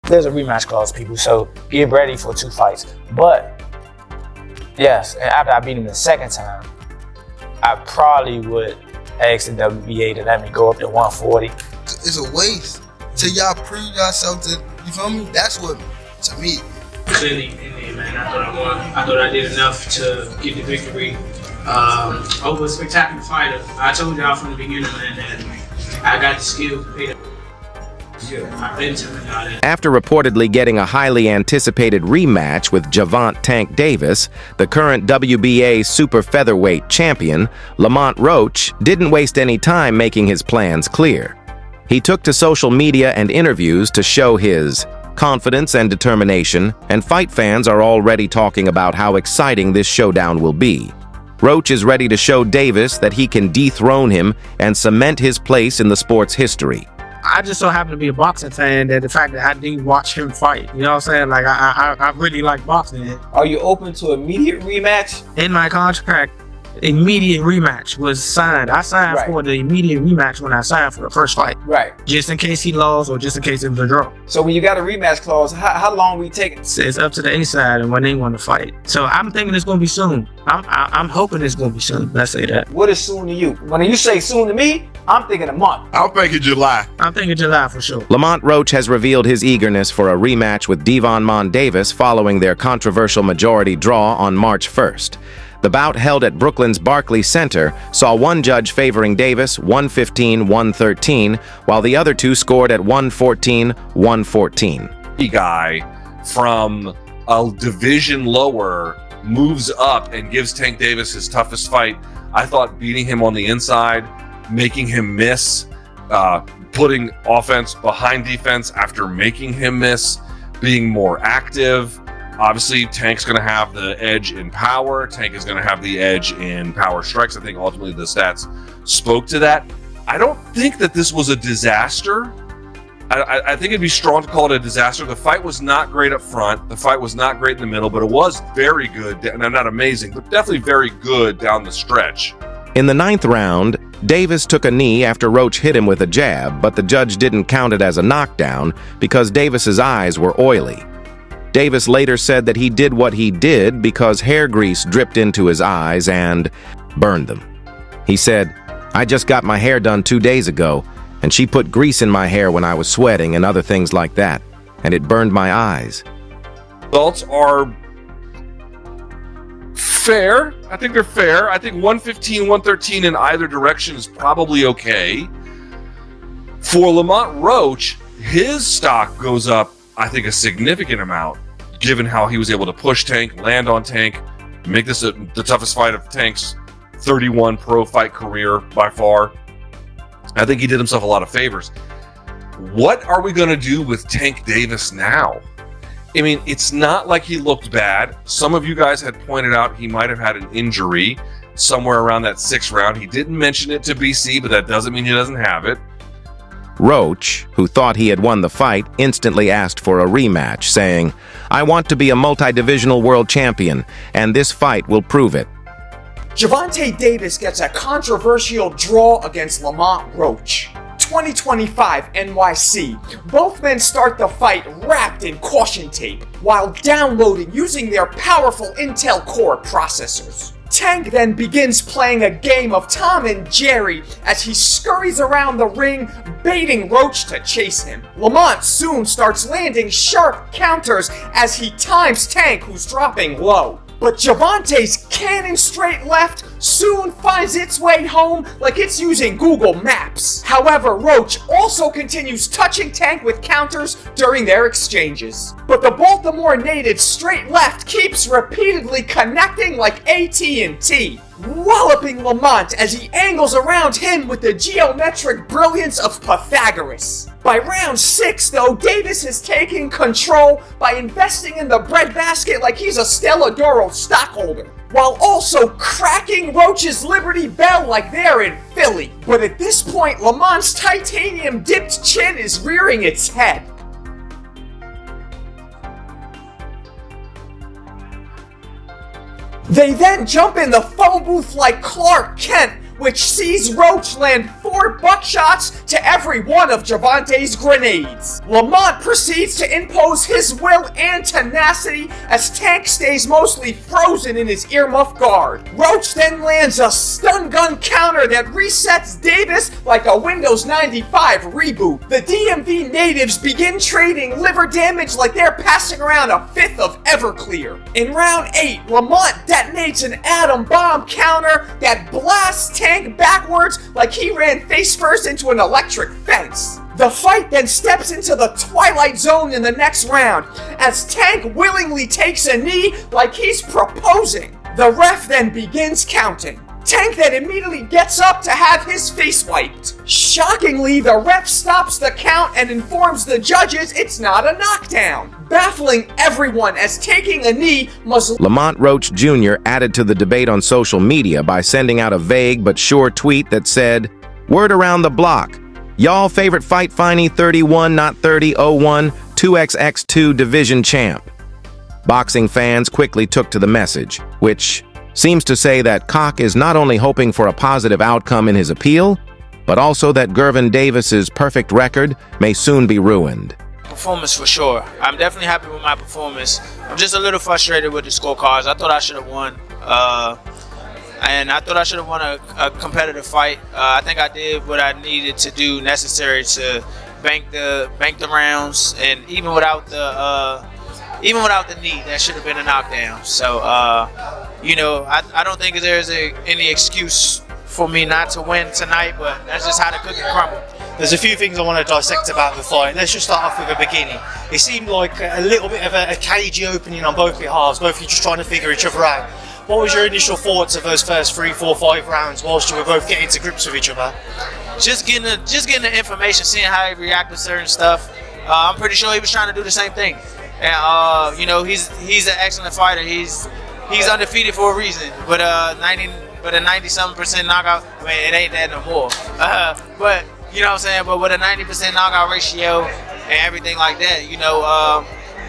there's a rematch clause, people, so get ready for 2 fights. But yes, and after I beat him the second time, I probably would ask the WBA to let me go up to 140. It's a waste till y'all prove yourself to, you feel me? That's what, to me. Clearly in there, man. I thought I won. I thought I did enough to get the victory over a spectacular fighter. I told y'all from the beginning, man, that I got the skills to pay the. I've been telling y'all that. After reportedly getting a highly anticipated rematch with Gervonta "Tank" Davis, the current WBA super featherweight champion, Lamont Roach didn't waste any time making his plans clear. He took to social media and interviews to show his confidence and determination, and fight fans are already talking about how exciting this showdown will be. Roach is ready to show Davis that he can dethrone him and cement his place in the sport's history. I just so happen to be a boxing fan that the fact that I do watch him fight, you know what I'm saying? Like, I really like boxing. Are you open to immediate rematch? In my contract, immediate rematch was signed. I signed for the immediate rematch when I signed for the first fight. Right. Just in case he lost or just in case it was a draw. So when you got a rematch clause, how long we take? It's up to the A side and when they want to fight. So I'm thinking it's going to be soon. I'm hoping it's going to be soon. Let's say that. What is soon to you? When you say soon to me, I'm thinking a month. I'm thinking July. I'm thinking July for sure. Lamont Roach has revealed his eagerness for a rematch with Gervonta Davis following their controversial majority draw on March 1st. The bout, held at Brooklyn's Barclays Center, saw one judge favoring Davis 115-113, while the other two scored at 114-114. Guy from a division lower moves up and gives Tank Davis his toughest fight. I thought beating him on the inside, making him miss, putting offense behind defense after making him miss, being more active. Obviously, Tank's going to have the edge in power. Tank is going to have the edge in power strikes. I think ultimately the stats spoke to that. I don't think that this was a disaster. I think it'd be strong to call it a disaster. The fight was not great up front. The fight was not great in the middle, but it was very good. No, not amazing, but definitely very good down the stretch. In the 9th round, Davis took a knee after Roach hit him with a jab, but the judge didn't count it as a knockdown because Davis's eyes were oily. Davis later said that he did what he did because hair grease dripped into his eyes and burned them. He said, "I just got my hair done 2 days ago, and she put grease in my hair when I was sweating and other things like that, and it burned my eyes." Results are fair. I think they're fair. I think 115, 113 in either direction is probably okay. For Lamont Roach, his stock goes up, I think, a significant amount, given how he was able to push Tank, land on Tank, make this the toughest fight of Tank's 31 pro fight career by far. I think he did himself a lot of favors. What are we going to do with Tank Davis now? I mean, it's not like he looked bad. Some of you guys had pointed out he might have had an injury somewhere around that 6th round. He didn't mention it to BC, but that doesn't mean he doesn't have it. Roach, who thought he had won the fight, instantly asked for a rematch, saying, "I want to be a multi-divisional world champion, and this fight will prove it." Gervonta Davis gets a controversial draw against Lamont Roach. 2025 NYC. Both men start the fight wrapped in caution tape while downloading using their powerful Intel Core processors. Tank then begins playing a game of Tom and Jerry as he scurries around the ring, baiting Roach to chase him. Lamont soon starts landing sharp counters as he times Tank, who's dropping low. But Gervonta's cannon straight left soon finds its way home like it's using Google Maps. However, Roach also continues touching Tank with counters during their exchanges. But the Baltimore native's straight left keeps repeatedly connecting like AT&T, walloping Lamont as he angles around him with the geometric brilliance of Pythagoras. By round 6, though, Davis is taking control by investing in the breadbasket like he's a Stella Doro stockholder, while also cracking Roach's Liberty Bell like they're in Philly. But at this point, Lamont's titanium-dipped chin is rearing its head. They then jump in the phone booth like Clark Kent, which sees Roach land 4 4 buckshots to every one of Gervonta's grenades. Lamont proceeds to impose his will and tenacity as Tank stays mostly frozen in his earmuff guard. Roach then lands a stun gun counter that resets Davis like a Windows 95 reboot. The DMV natives begin trading liver damage like they're passing around a fifth of Everclear. In round 8, Lamont detonates an atom bomb counter that blasts Tank backwards like he ran face first into an electric fence. The fight then steps into the Twilight Zone in the next round as Tank willingly takes a knee like he's proposing. The ref then begins counting. Tank then immediately gets up to have his face wiped. Shockingly, the ref stops the count and informs the judges it's not a knockdown, baffling everyone as taking a knee must... Lamont Roach Jr. added to the debate on social media by sending out a vague but sure tweet that said, "Word around the block. Y'all favorite fight finey 31 not 3001 2XX2 division champ." Boxing fans quickly took to the message, which seems to say that Cock is not only hoping for a positive outcome in his appeal, but also that Gervonta Davis's perfect record may soon be ruined. Performance for sure. I'm definitely happy with my performance. I'm just a little frustrated with the scorecards. I thought I should have won. And I thought I should have won a competitive fight. I think I did what I needed to do necessary to bank the rounds, and even without the knee, that should have been a knockdown. So I don't think there's any excuse for me not to win tonight, but that's just how the cookie crumbled. There's a few things I want to dissect about the fight. Let's just start off with the beginning. It seemed like a little bit of a cagey opening on both halves, both of you just trying to figure each other out. What was your initial thoughts of those first 3, 4, 5 rounds whilst you were both getting to grips with each other? Just getting the information, seeing how he reacted to certain stuff. I'm pretty sure he was trying to do the same thing. And he's an excellent fighter. He's undefeated for a reason. But a 90-something% knockout, I mean, it ain't that no more. But you know what I'm saying. But with a 90% knockout ratio and everything like that,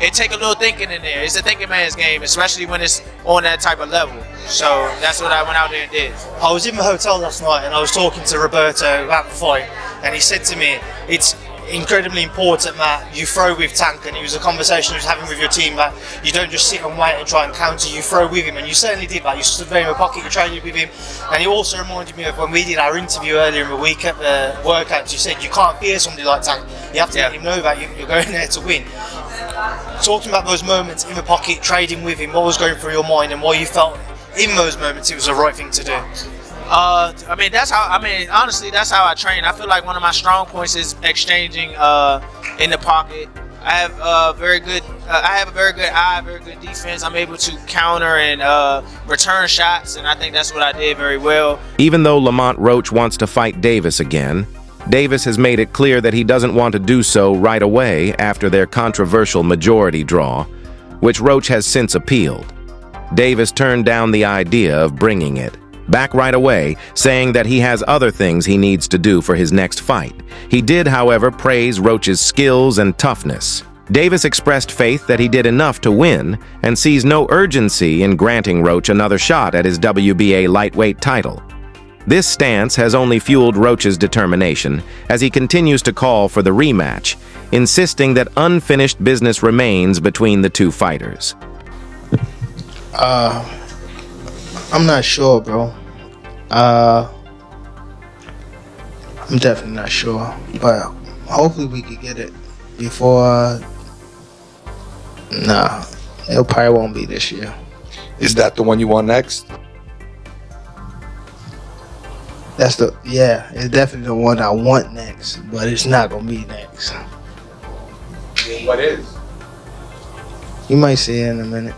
it take a little thinking in there. It's a thinking man's game, especially when it's on that type of level. So that's what I went out there and did. I was in the hotel last night and I was talking to Roberto about the fight, and he said to me, it's incredibly important that you throw with Tank, and it was a conversation he was having with your team that you don't just sit and wait and try and counter, you throw with him, and you certainly did that. You stood there in the pocket, you traded with him, and he also reminded me of when we did our interview earlier in the week at the workouts. You said you can't fear somebody like Tank, you have to let him know that you're going there to win. Talking about those moments in the pocket, trading with him, what was going through your mind and why you felt in those moments it was the right thing to do? Honestly, that's how I train. I feel like one of my strong points is exchanging in the pocket. I have a very good eye, very good defense. I'm able to counter and return shots, and I think that's what I did very well. Even though Lamont Roach wants to fight Davis again, Davis has made it clear that he doesn't want to do so right away after their controversial majority draw, which Roach has since appealed. Davis turned down the idea of bringing it back right away, saying that he has other things he needs to do for his next fight. He did, however, praise Roach's skills and toughness. Davis expressed faith that he did enough to win and sees no urgency in granting Roach another shot at his WBA lightweight title. This stance has only fueled Roach's determination as he continues to call for the rematch, insisting that unfinished business remains between the two fighters. I'm not sure, bro. I'm definitely not sure, but hopefully we could get it before. Nah, it probably won't be this year. Is that the one you want next? It's definitely the one I want next, but it's not gonna be next. What is? You might see it in a minute.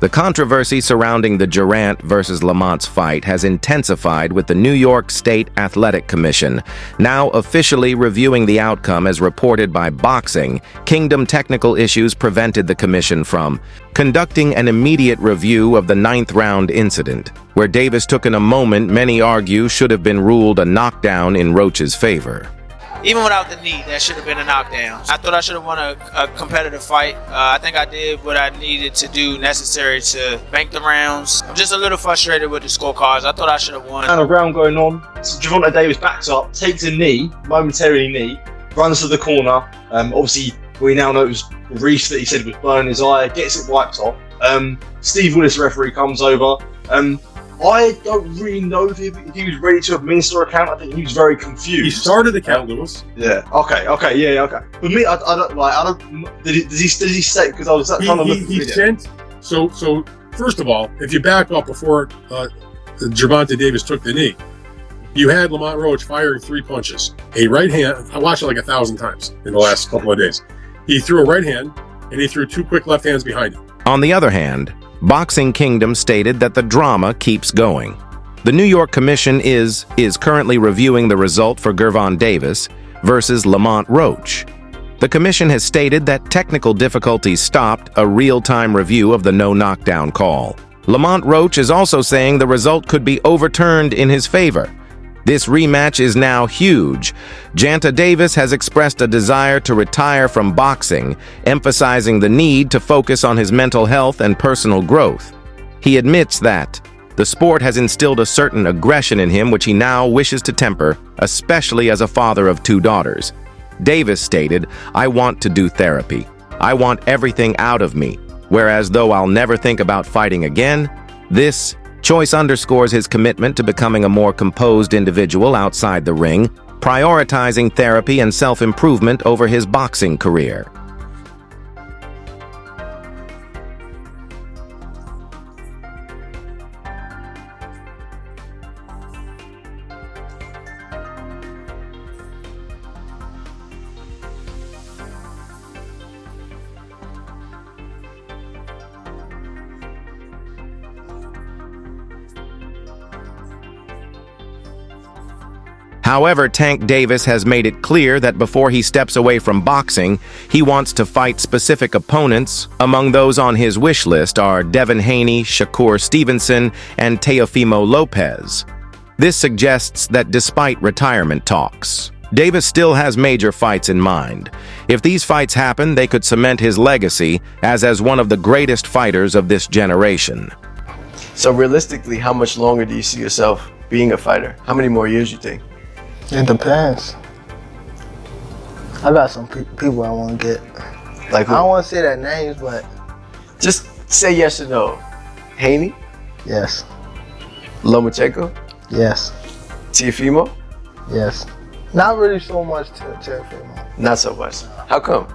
The controversy surrounding the Gervonta versus Lamont's fight has intensified with the New York State Athletic Commission now officially reviewing the outcome. As reported by Boxing, Kingdom technical issues prevented the commission from conducting an immediate review of the 9th round incident, where Davis took in a moment many argue should have been ruled a knockdown in Roach's favor. even without the knee, that should have been a knockdown. I thought I should have won a competitive fight. I think I did what I needed to do necessary to bank the rounds. I'm just a little frustrated with the scorecards. I thought I should have won. Kind of round going on. So Gervonta Davis backs up, takes a knee, momentarily knee, runs to the corner. Obviously, we now know it was Reese that he said was burning his eye, gets it wiped off. Steve Willis, referee, comes over. I don't really know if he was ready to administer a count. I think he was very confused. He started the count, Lewis. Yeah. Okay. Yeah. Okay. For me, I don't like. I don't. Did he say? Because I was trying to look. He sent. So first of all, if you back up before Gervonta Davis took the knee, you had Lamont Roach firing 3 punches. A right hand. I watched it like 1,000 times in the last couple of days. He threw a right hand, and he threw 2 quick left hands behind him. On the other hand, Boxing Kingdom stated that the drama keeps going. The New York Commission is currently reviewing the result for Gervonta Davis versus Lamont Roach. The commission has stated that technical difficulties stopped a real-time review of the no-knockdown call. Lamont Roach is also saying the result could be overturned in his favor. This rematch is now huge. Gervonta Davis has expressed a desire to retire from boxing, emphasizing the need to focus on his mental health and personal growth. He admits that the sport has instilled a certain aggression in him which he now wishes to temper, especially as a father of 2 daughters. Davis stated, "I want to do therapy. I want everything out of me, whereas though I'll never think about fighting again, this choice underscores his commitment to becoming a more composed individual outside the ring, prioritizing therapy and self-improvement over his boxing career." However, Tank Davis has made it clear that before he steps away from boxing, he wants to fight specific opponents. Among those on his wish list are Devin Haney, Shakur Stevenson, and Teofimo Lopez. This suggests that despite retirement talks, Davis still has major fights in mind. If these fights happen, they could cement his legacy as one of the greatest fighters of this generation. So realistically, how much longer do you see yourself being a fighter? How many more years you think? It depends. I got some people I want to get. Like who? I don't want to say their names, but just say yes or no. Haney? Yes. Lomachenko? Yes. Teofimo? Yes. Not really so much to Teofimo. Not so much. How come?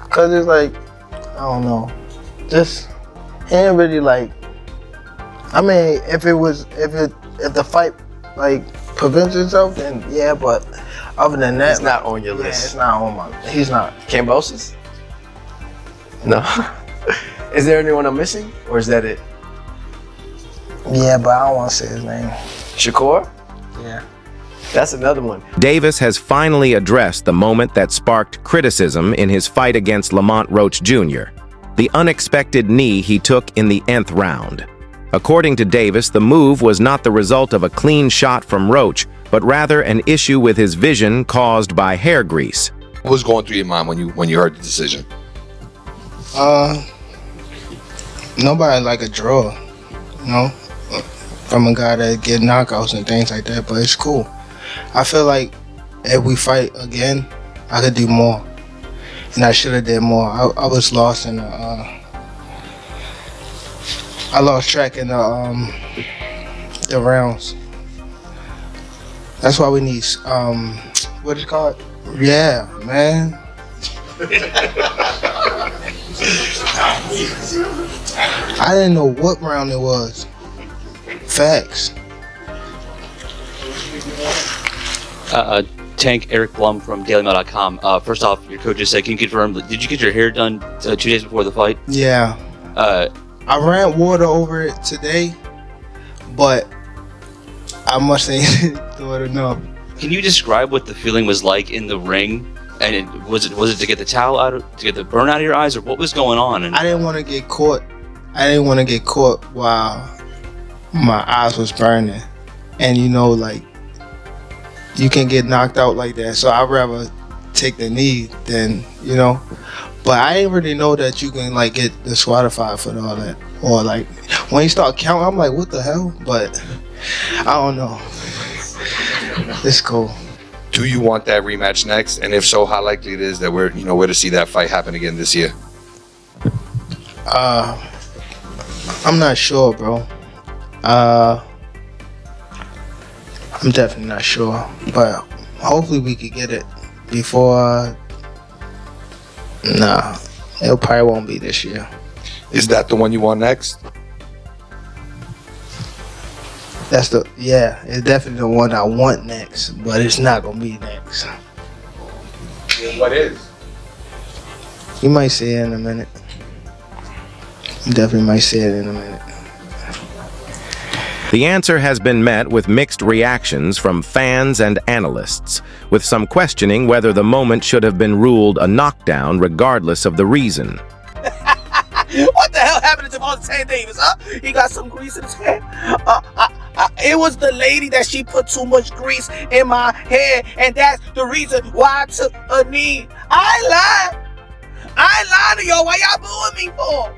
Cause it's like, I don't know. Just he ain't really like. I mean, if the fight like prevents itself, then yeah. But other than that, it's not on your list. It's not on my. He's not. Kambosos? No. Is there anyone I'm missing, or is that it? Yeah, but I don't want to say his name. Shakur? Yeah. That's another one. Davis has finally addressed the moment that sparked criticism in his fight against Lamont Roach Jr., the unexpected knee he took in the 10th round. According to Davis, the move was not the result of a clean shot from Roach, but rather an issue with his vision caused by hair grease. What was going through your mind when you heard the decision? Nobody like a draw, you know, from a guy that get knockouts and things like that, but it's cool. I feel like if we fight again, I could do more, and I should have did more. I was lost in I lost track in the rounds. That's why we need what is it called? Yeah, man. I didn't know what round it was. Facts. Tank Eric Blum from DailyMail.com. First off, your coach just said, can you confirm, did you get your hair done 2 days before the fight? Yeah. I ran water over it today, but I must say do it enough. Can you describe what the feeling was like in the ring? And was it to get the towel out, to get the burn out of your eyes, or what was going on? And I didn't want to get caught. I didn't want to get caught while my eyes was burning, and you know, like you can get knocked out like that. So I'd rather take the knee than, you know. But I didn't really know that you can like get disqualified for all that. Or like when you start counting, I'm like, what the hell? But I don't know. It's cool. Do you want that rematch next? And if so, how likely it is that we're to see that fight happen again this year? I'm not sure, bro. I'm definitely not sure, but hopefully we could get it before. Nah, it probably won't be this year. Is that the one you want next? It's definitely the one I want next, but it's not gonna be next. What is? You might see it in a minute. You definitely might see it in a minute. The answer has been met with mixed reactions from fans and analysts, with some questioning whether the moment should have been ruled a knockdown regardless of the reason. What the hell happened to Gervonta Davis, huh? He got some grease in his hair. It was the lady that she put too much grease in my hair, and that's the reason why I took a knee. I ain't lying to y'all. Why y'all booing me for?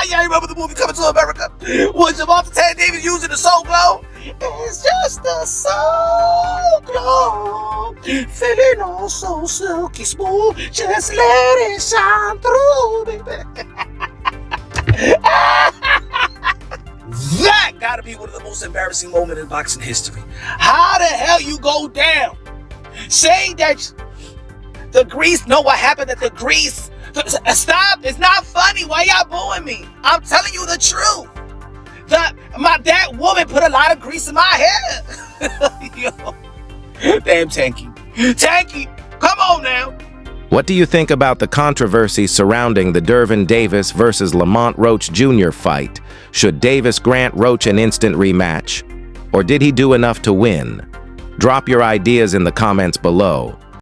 Y'all remember the movie Coming to America? Was Gervonta Davis using the Soul Glow? It's just the Soul Glow, feeling all so silky smooth. Just let it shine through, baby. That gotta be one of the most embarrassing moments in boxing history. How the hell you go down saying that the grease? Know what happened at the grease? Stop! It's not funny. Why y'all booing me? I'm telling you the truth. That woman put a lot of grease in my hair. Yo. Damn, Tanky, come on now. What do you think about the controversy surrounding the Gervonta Davis versus Lamont Roach Jr. fight? Should Davis grant Roach an instant rematch? Or did he do enough to win? Drop your ideas in the comments below.